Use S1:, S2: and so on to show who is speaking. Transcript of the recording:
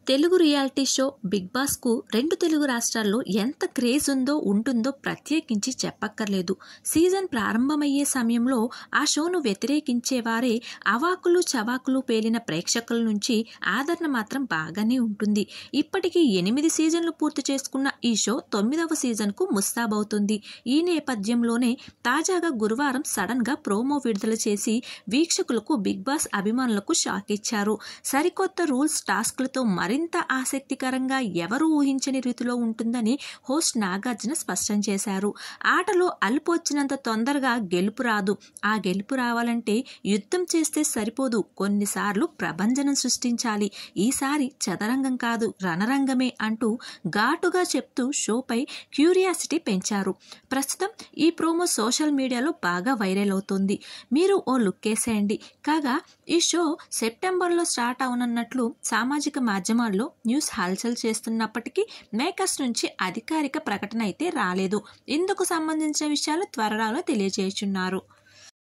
S1: Telugu reality show big బాస్కు 2 తెలుగు రాష్ట్రాల్లో ఎంత క్రేజ్ ఉంటుందో ప్రత్యేకించి చెప్పక్కర్లేదు. సీజన్ ప్రారంభమయ్యే సమయంలో ఆ షోను వ్యతిరేకించేవారే అవాకులు చవాకులు పేలిన ప్రేక్షకుల నుంచి ఆదరణ మాత్రం బాగానే ఉంటుంది. ఇప్పటికీ 8 సీజన్లు పూర్తి చేసుకున్న ఈ షో 9వ సీజన్కు ముస్తాబవుతుంది. ఈ నేపథ్యంలోనే తాజాగా గురువారం సడన్గా ప్రోమో విడుదల చేసి వీక్షకులకు బిగ్ బాస్ అభిమానులకు షాక్ ఇచ్చారు. సరికొత్త రూల్స్ టాస్క్లతో మరింత ఆసక్తికరంగా ఎవరు ఊహించని రీతిలో ఉంటుందని హోస్ట్ నాగార్జున స్పష్టం చేశారు. ఆటలో అలుపు వచ్చినంత తొందరగా గెలుపు రాదు. ఆ గెలుపు రావాలంటే యుద్ధం చేస్తే సరిపోదు, కొన్నిసార్లు ప్రభంజనం సృష్టించాలి. ఈసారి చదరంగం కాదు, రణరంగమే అంటూ ఘాటుగా చెప్తూ షోపై క్యూరియాసిటీ పెంచారు. ప్రస్తుతం ఈ ప్రోమో సోషల్ మీడియాలో బాగా వైరల్ అవుతోంది. మీరు ఓ లుక్కేసేయండి. కాగా ఈ షో సెప్టెంబర్లో స్టార్ట్ అవనున్నట్లు సామాజిక మాధ్యమాల్లో న్యూస్ హల్చల్ చేస్తున్నప్పటికీ మేకర్స్ నుంచి అధికారిక ప్రకటన అయితే రాలేదు. ఇందుకు సంబంధించిన విషయాలు త్వరలో తెలియజేస్తున్నారు.